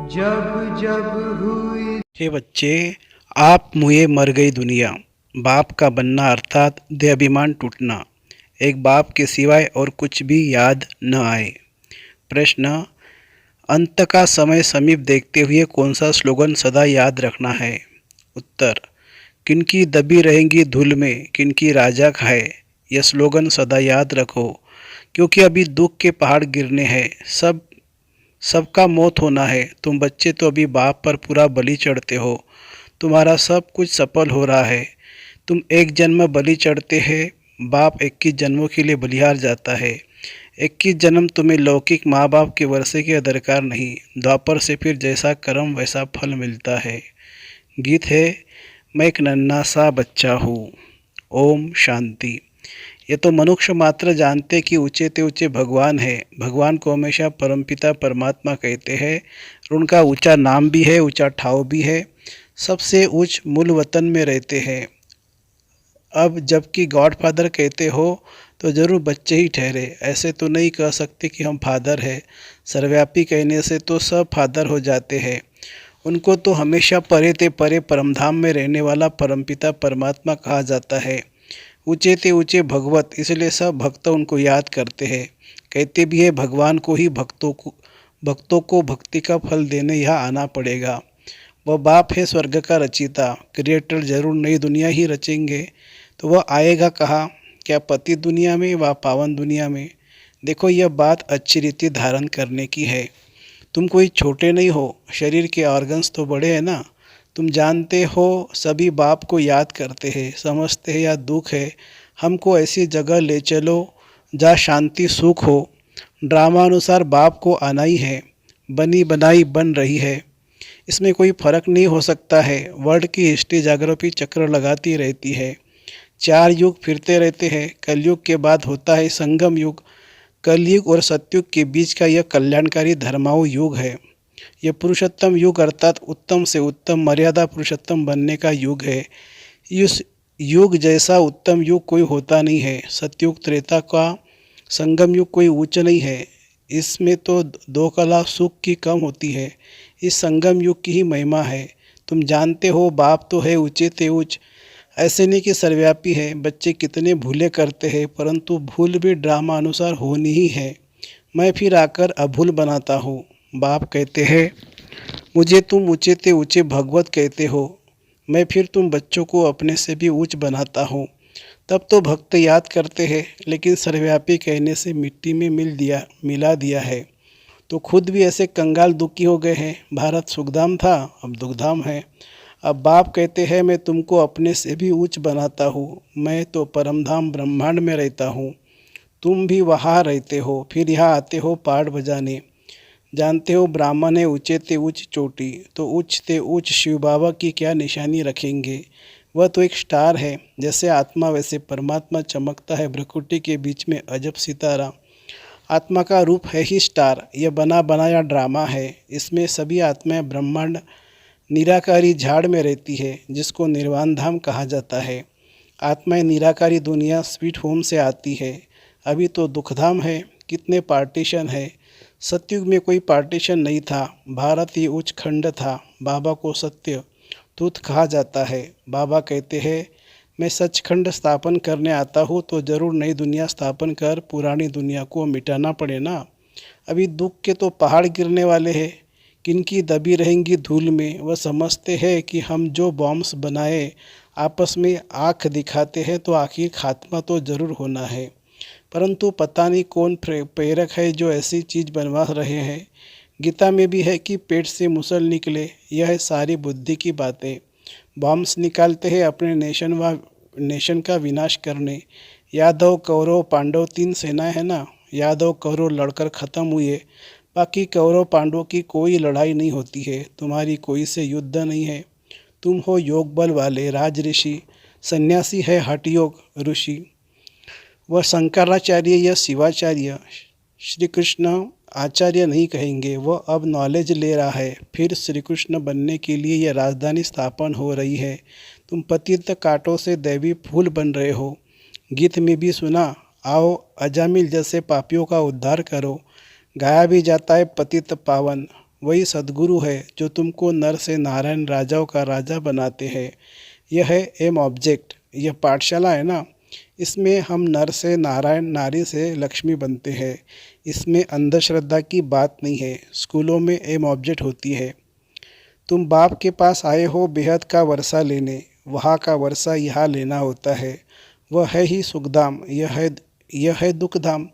जब जब हुई। हे बच्चे, आप मुए मर गई दुनिया। बाप का बनना अर्थात देहाभिमान टूटना। एक बाप के सिवाय और कुछ भी याद न आए। प्रश्न, अंत का समय समीप देखते हुए कौन सा स्लोगन सदा याद रखना है? उत्तर, किनकी दबी रहेंगी धूल में किनकी राजा खाए। यह स्लोगन सदा याद रखो, क्योंकि अभी दुख के पहाड़ गिरने हैं। सबका मौत होना है। तुम बच्चे तो अभी बाप पर पूरा बलि चढ़ते हो। तुम्हारा सब कुछ सफल हो रहा है। तुम एक जन्म बलि चढ़ते हैं, बाप 21 जन्मों के लिए बलिहार जाता है। 21 जन्म तुम्हें लौकिक माँ बाप के वर्षे के दरकार नहीं, द्वापर से फिर जैसा कर्म वैसा फल मिलता है। गीत है, मैं एक नन्हा सा बच्चा हूँ। ओम शांति। ये तो मनुष्य मात्र जानते कि ऊंचे ते ऊंचे भगवान है। भगवान को हमेशा परमपिता परमात्मा कहते हैं और उनका ऊंचा नाम भी है, ऊंचा ठाव भी है। सबसे ऊंच मूल वतन में रहते हैं। अब जबकि गॉड फादर कहते हो तो ज़रूर बच्चे ही ठहरे। ऐसे तो नहीं कह सकते कि हम फादर हैं। सर्वव्यापी कहने से तो सब फादर हो जाते हैं। उनको तो हमेशा परे ते परे परमधाम में रहने वाला परमपिता परमात्मा कहा जाता है। ऊंचे ते ऊंचे भगवत, इसलिए सब भक्त उनको याद करते हैं। कहते भी है भगवान को ही भक्तों को भक्ति का फल देने यहाँ आना पड़ेगा। वह बाप है स्वर्ग का रचिता। क्रिएटर जरूर नई दुनिया ही रचेंगे, तो वह आएगा कहाँ? क्या पति दुनिया में व पावन दुनिया में? देखो, यह बात अच्छी रीति धारण करने की है। तुम कोई छोटे नहीं हो, शरीर के ऑर्गन्स तो बड़े हैं ना। तुम जानते हो सभी बाप को याद करते हैं, समझते हैं या दुख है। हमको ऐसी जगह ले चलो जहाँ शांति सुख हो। ड्रामा अनुसार बाप को आना ही है, बनी बनाई बन रही है। इसमें कोई फर्क नहीं हो सकता है। वर्ल्ड की हिस्ट्री जागृति चक्र लगाती रहती है। 4 युग फिरते रहते हैं। कलयुग के बाद होता है संगम युग। कलयुग और सतयुग के बीच का यह कल्याणकारी धर्माऊ युग है। यह पुरुषोत्तम युग अर्थात उत्तम से उत्तम मर्यादा पुरुषोत्तम बनने का युग है। इस युग जैसा उत्तम युग कोई होता नहीं है। सतयुग त्रेता का संगम युग कोई उच्च नहीं है। इसमें तो दो कला सुख की कम होती है। इस संगम युग की ही महिमा है। तुम जानते हो बाप तो है ऊंचे ते ऊंच। ऐसे नहीं कि सर्वव्यापी है। बच्चे कितने भूले करते हैं, परंतु भूल भी ड्रामा अनुसार होनी ही है। मैं फिर आकर अभूल बनाता हूँ। बाप कहते हैं मुझे तुम ऊंचे ते ऊंचे भगवत कहते हो। मैं फिर तुम बच्चों को अपने से भी ऊंच बनाता हूँ। तब तो भक्त याद करते हैं, लेकिन सर्वव्यापी कहने से मिट्टी में मिला दिया है। तो खुद भी ऐसे कंगाल दुखी हो गए हैं। भारत सुखधाम था, अब दुखधाम है। अब बाप कहते हैं मैं तुमको अपने से भी ऊंच बनाता हूँ। मैं तो परमधाम ब्रह्मांड में रहता हूँ, तुम भी वहाँ रहते हो, फिर यहाँ आते हो पाठ बजाने। जानते हो ब्राह्मण है ऊंचे ते ऊंच चोटी, तो ऊंच ते ऊंच शिव बाबा की क्या निशानी रखेंगे? वह तो एक स्टार है। जैसे आत्मा वैसे परमात्मा चमकता है भ्रकुटी के बीच में अजब सितारा। आत्मा का रूप है ही स्टार। यह बना बनाया ड्रामा है। इसमें सभी आत्माएं ब्रह्मांड निराकारी झाड़ में रहती है, जिसको निर्वाण धाम कहा जाता है। आत्माएं निराकारी दुनिया स्वीट होम से आती है। अभी तो दुखधाम है। कितने पार्टीशन है। सतयुग में कोई पार्टीशन नहीं था। भारत ही उच्च खंड था। बाबा को सत्य तुत कहा जाता है। बाबा कहते हैं मैं सचखंड स्थापन करने आता हूँ, तो ज़रूर नई दुनिया स्थापन कर पुरानी दुनिया को मिटाना पड़े ना। अभी दुख के तो पहाड़ गिरने वाले हैं। किनकी दबी रहेंगी धूल में। वह समझते हैं कि हम जो बॉम्ब्स बनाए आपस में आँख दिखाते हैं, तो आखिर खात्मा तो ज़रूर होना है। परंतु पता नहीं कौन प्रेरक है जो ऐसी चीज़ बनवा रहे हैं। गीता में भी है कि पेट से मुसल निकले। यह है सारी बुद्धि की बातें। बॉम्ब्स निकालते हैं अपने नेशन का विनाश करने। यादव कौरव पांडव 3 सेनाएं है ना। यादव कौरव लड़कर ख़त्म हुए। बाकी कौरव पांडवों की कोई लड़ाई नहीं होती है। तुम्हारी कोई से युद्ध नहीं है। तुम हो योग बल वाले राज ऋषि। सन्यासी है हठ योग ऋषि। वह शंकराचार्य या शिवाचार्य श्री कृष्ण आचार्य नहीं कहेंगे। वह अब नॉलेज ले रहा है। फिर श्री कृष्ण बनने के लिए यह राजधानी स्थापन हो रही है। तुम पतित कांटों से दैवी फूल बन रहे हो। गीत में भी सुना, आओ अजामिल जैसे पापियों का उद्धार करो। गाया भी जाता है पतित पावन। वही सद्गुरु है जो तुमको नर से नारायण राजाओं का राजा बनाते हैं। यह है एम ऑब्जेक्ट। यह पाठशाला है ना, इसमें हम नर से नारायण, नारी से लक्ष्मी बनते हैं। इसमें अंधश्रद्धा की बात नहीं है। स्कूलों में एम ऑब्जेक्ट होती है। तुम बाप के पास आए हो बेहद का वर्षा लेने, वहाँ का वर्षा यहाँ लेना होता है। वह है ही सुखधाम, यह है दुखधाम।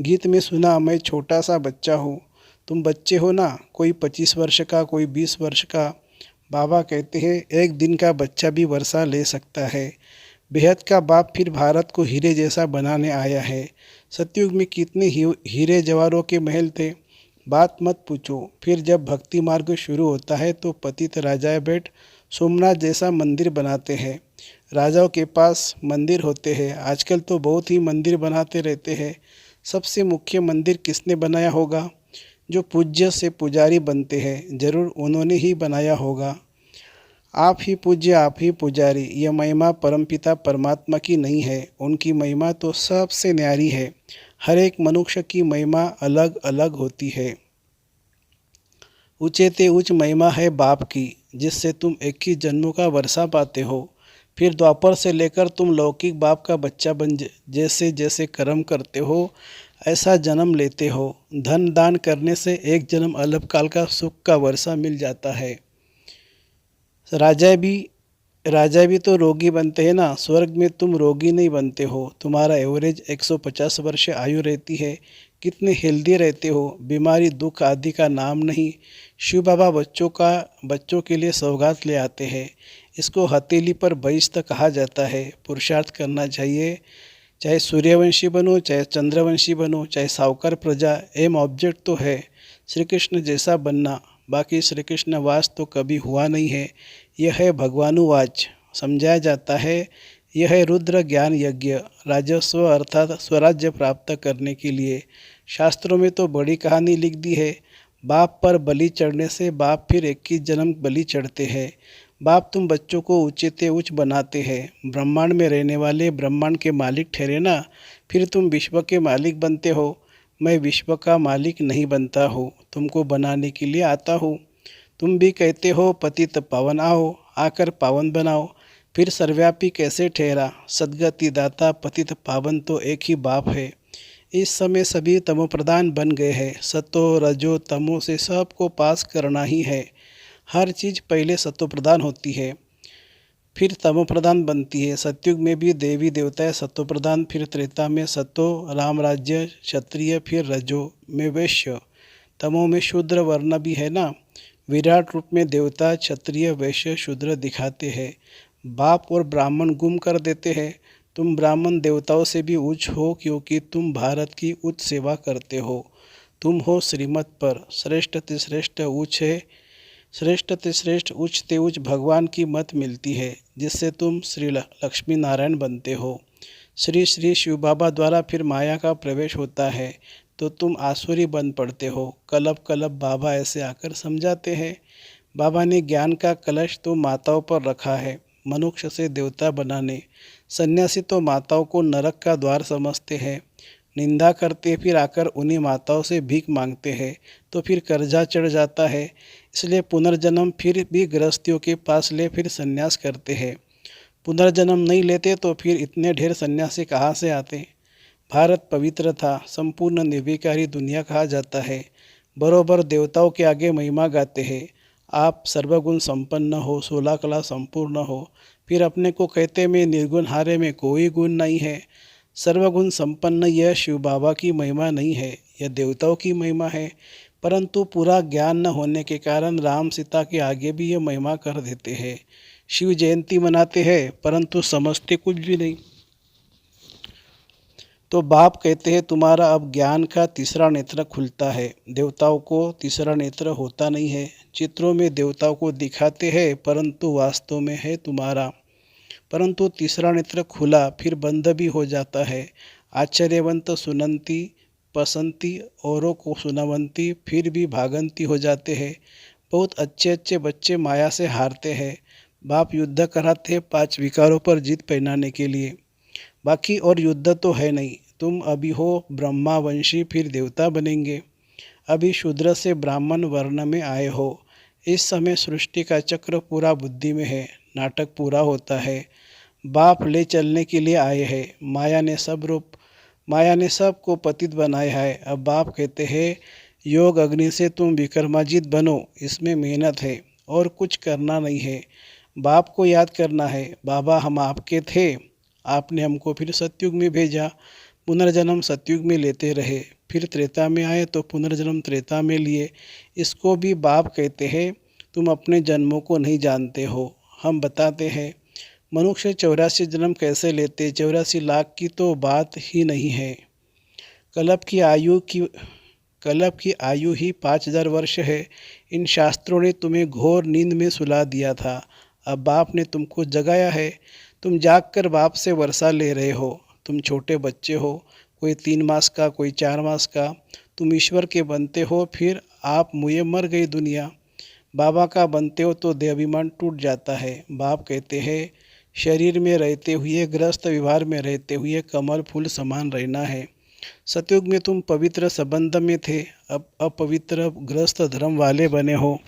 गीत में सुना, मैं छोटा सा बच्चा हूँ। तुम बच्चे हो ना, कोई 25 वर्ष का, कोई 20 वर्ष का। बाबा कहते हैं एक दिन का बच्चा भी वर्षा ले सकता है। बेहद का बाप फिर भारत को हीरे जैसा बनाने आया है। सतयुग में कितने हीरे जवाहरों के महल थे, बात मत पूछो। फिर जब भक्ति मार्ग शुरू होता है तो पतित राजाएं बैठ सोमनाथ जैसा मंदिर बनाते हैं। राजाओं के पास मंदिर होते हैं। आजकल तो बहुत ही मंदिर बनाते रहते हैं। सबसे मुख्य मंदिर किसने बनाया होगा? जो पूज्य से पुजारी बनते हैं, जरूर उन्होंने ही बनाया होगा। आप ही पूज्य, आप ही पुजारी। यह महिमा परमपिता परमात्मा की नहीं है, उनकी महिमा तो सबसे न्यारी है। हर एक मनुष्य की महिमा अलग अलग होती है। ऊँचे ते उच्च महिमा है बाप की, जिससे तुम 21 जन्मों का वर्षा पाते हो। फिर द्वापर से लेकर तुम लौकिक बाप का बच्चा बन जैसे जैसे कर्म करते हो, ऐसा जन्म लेते हो। धन दान करने से एक जन्म अल्पकाल का सुख का वर्षा मिल जाता है। राजा भी तो रोगी बनते हैं ना। स्वर्ग में तुम रोगी नहीं बनते हो। तुम्हारा एवरेज 150 वर्ष आयु रहती है। कितने हेल्दी रहते हो। बीमारी दुख आदि का नाम नहीं। शिव बाबा बच्चों के लिए सौगात ले आते हैं। इसको हथेली पर बहिष्ठ कहा जाता है। पुरुषार्थ करना चाहिए, चाहे सूर्यवंशी बनो, चाहे चंद्रवंशी बनो, चाहे सावकार प्रजा। एम ऑब्जेक्ट तो है श्री कृष्ण जैसा बनना। बाकी श्री कृष्ण वास तो कभी हुआ नहीं है। यह है भगवानुवाच। समझाया जाता है यह है रुद्र ज्ञान यज्ञ, राजस्व अर्थात स्वराज्य प्राप्त करने के लिए। शास्त्रों में तो बड़ी कहानी लिख दी है। बाप पर बलि चढ़ने से बाप फिर 21 जन्म बलि चढ़ते हैं। बाप तुम बच्चों को ऊँचे ते उच्च बनाते हैं। ब्रह्मांड में रहने वाले ब्रह्मांड के मालिक ठहरे ना, फिर तुम विश्व के मालिक बनते हो। मैं विश्व का मालिक नहीं बनता हूँ, तुमको बनाने के लिए आता हूँ। तुम भी कहते हो पतित पावन आओ, आकर पावन बनाओ। फिर सर्वव्यापी कैसे ठहरा? सद्गति दाता पतित पावन तो एक ही बाप है। इस समय सभी तमोप्रधान बन गए हैं। सतो रजो तमो से सबको पास करना ही है। हर चीज़ पहले सतोप्रधान होती है, फिर तमोप्रधान बनती है। सतयुग में भी देवी देवताएं सतोप्रधान, फिर त्रेता में सतो राम राज्य क्षत्रिय, फिर रजो में वैश्य, तमो में शूद्र वर्ण भी है ना। विराट रूप में देवता क्षत्रिय वैश्य शूद्र दिखाते हैं। बाप और ब्राह्मण गुम कर देते हैं। तुम ब्राह्मण देवताओं से भी उच्च हो, क्योंकि तुम भारत की उच्च सेवा करते हो। तुम हो श्रीमत पर। श्रेष्ठ ते श्रेष्ठ उच्च है। श्रेष्ठ ते श्रेष्ठ उच्च ते उच्च भगवान की मत मिलती है, जिससे तुम श्री लक्ष्मी नारायण बनते हो। श्री श्री शिव बाबा द्वारा फिर माया का प्रवेश होता है तो तुम आसुरी बन पड़ते हो। कलब कलब बाबा ऐसे आकर समझाते हैं। बाबा ने ज्ञान का कलश तो माताओं पर रखा है, मनुष्य से देवता बनाने। सन्यासी तो माताओं को नरक का द्वार समझते हैं, निंदा करते फिर आकर उन्हीं माताओं से भीख मांगते हैं, तो फिर कर्जा चढ़ जाता है। इसलिए पुनर्जन्म फिर भी गृहस्थियों के पास ले फिर सन्यास करते हैं। पुनर्जन्म नहीं लेते तो फिर इतने ढेर सन्यासी कहाँ से आते? भारत पवित्र था, संपूर्ण निर्विकारी दुनिया कहा जाता है। बरोबर देवताओं के आगे महिमा गाते हैं। आप सर्वगुण संपन्न हो, 16 कला संपूर्ण हो, फिर अपने को कहते में निर्गुण, हारे में कोई गुण नहीं है। सर्वगुण संपन्न यह शिव बाबा की महिमा नहीं है, यह देवताओं की महिमा है। परंतु पूरा ज्ञान न होने के कारण राम सीता के आगे भी यह महिमा कर देते हैं। शिव जयंती मनाते हैं परंतु समझते कुछ भी नहीं। तो बाप कहते हैं तुम्हारा अब ज्ञान का तीसरा नेत्र खुलता है। देवताओं को तीसरा नेत्र होता नहीं है। चित्रों में देवताओं को दिखाते हैं परंतु वास्तव में है तुम्हारा। परंतु तीसरा नेत्र खुला फिर बंद भी हो जाता है। आश्चर्यवंत सुनंती पसंती औरों को सुनावंती, फिर भी भागंती हो जाते हैं। बहुत अच्छे अच्छे बच्चे माया से हारते हैं। बाप युद्ध कराते हैं 5 विकारों पर जीत पहनाने के लिए। बाकी और युद्ध तो है नहीं। तुम अभी हो ब्रह्मावंशी, फिर देवता बनेंगे। अभी शूद्र से ब्राह्मण वर्ण में आए हो। इस समय सृष्टि का चक्र पूरा बुद्धि में है, नाटक पूरा होता है। बाप ले चलने के लिए आए हैं। माया ने सब को पतित बनाया है। अब बाप कहते हैं योग अग्नि से तुम विक्रमाजित बनो, इसमें मेहनत है और कुछ करना नहीं है। बाप को याद करना है, बाबा हम आपके थे, आपने हमको फिर सतयुग में भेजा, पुनर्जन्म सतयुग में लेते रहे, फिर त्रेता में आए तो पुनर्जन्म त्रेता में लिए। इसको भी बाप कहते हैं तुम अपने जन्मों को नहीं जानते हो। हम बताते हैं मनुष्य 84 जन्म कैसे लेते, 84 लाख की तो बात ही नहीं है। कल्प की आयु ही 5000 वर्ष है। इन शास्त्रों ने तुम्हें घोर नींद में सुला दिया था, अब बाप ने तुमको जगाया है। तुम जाग कर बाप से वर्षा ले रहे हो। तुम छोटे बच्चे हो, कोई 3 मास का, कोई 4 मास का। तुम ईश्वर के बनते हो, फिर आप मुझे मर गई दुनिया। बाबा का बनते हो तो देहाभिमान टूट जाता है। बाप कहते हैं शरीर में रहते हुए, ग्रस्त व्यवहार में रहते हुए कमल फूल समान रहना है। सतयुग में तुम पवित्र संबंध में थे, अब अपवित्र ग्रस्त धर्म वाले बने हो।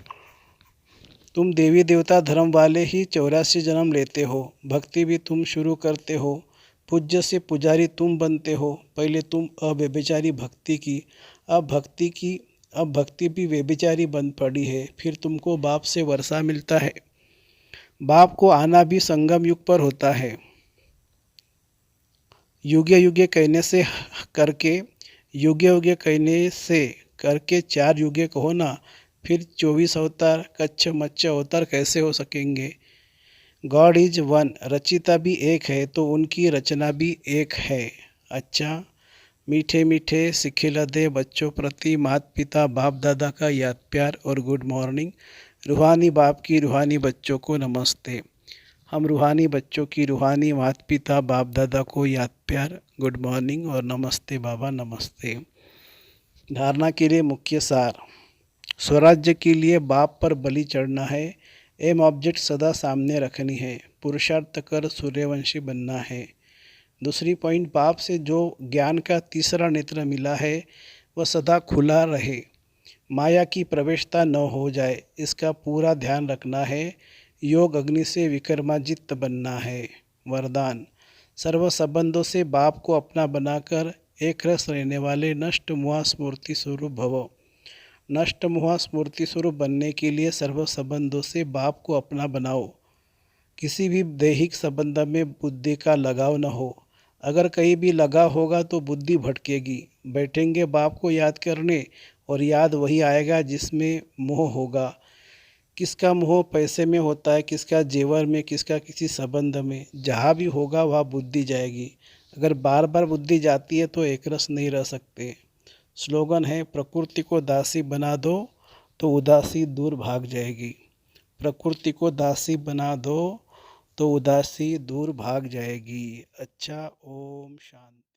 तुम देवी देवता धर्म वाले ही 84 जन्म लेते हो। भक्ति भी तुम शुरू करते हो, पूज्य से पुजारी तुम बनते हो। पहले तुम अव्यभिचारी भक्ति की, अब भक्ति भी व्यभिचारी बन पड़ी है। फिर तुमको बाप से वर्षा मिलता है। बाप को आना भी संगम युग पर होता है। युगे कहने से करके 4 युगे कहो ना, फिर 24 अवतार कच्छ मच्छ अवतार कैसे हो सकेंगे। गॉड इज वन, रचिता भी एक है तो उनकी रचना भी एक है। अच्छा, मीठे मीठे सिखिलदे बच्चों प्रति माता पिता बाप दादा का याद प्यार और गुड मॉर्निंग। रूहानी बाप की रूहानी बच्चों को नमस्ते। हम रूहानी बच्चों की रूहानी माता पिता बाप दादा को याद प्यार, गुड मॉर्निंग और नमस्ते बाबा, नमस्ते। धारणा के लिए मुख्य सार, स्वराज्य के लिए बाप पर बलि चढ़ना है। एम ऑब्जेक्ट सदा सामने रखनी है। पुरुषार्थ कर सूर्यवंशी बनना है। दूसरी पॉइंट, बाप से जो ज्ञान का तीसरा नेत्र मिला है वह सदा खुला रहे, माया की प्रवेशता न हो जाए, इसका पूरा ध्यान रखना है। योग अग्नि से विक्रमाजित बनना है। वरदान, सर्व संबंधों से बाप को अपना बनाकर एक रस रहने वाले नष्ट मुआ स्मृति स्वरूप भवो। नष्ट मुआ स्मृति स्वरूप बनने के लिए सर्व संबंधों से बाप को अपना बनाओ। किसी भी दैहिक संबंध में बुद्धि का लगाव न हो। अगर कहीं भी लगा होगा तो बुद्धि भटकेगी। बैठेंगे बाप को याद करने और याद वही आएगा जिसमें मोह होगा। किसका मोह पैसे में होता है, किसका जेवर में, किसका किसी संबंध में। जहाँ भी होगा वहाँ बुद्धि जाएगी। अगर बार बार बुद्धि जाती है तो एक रस नहीं रह सकते। स्लोगन है, प्रकृति को दासी बना दो तो उदासी दूर भाग जाएगी। प्रकृति को दासी बना दो तो उदासी दूर भाग जाएगी। अच्छा, ओम शांति।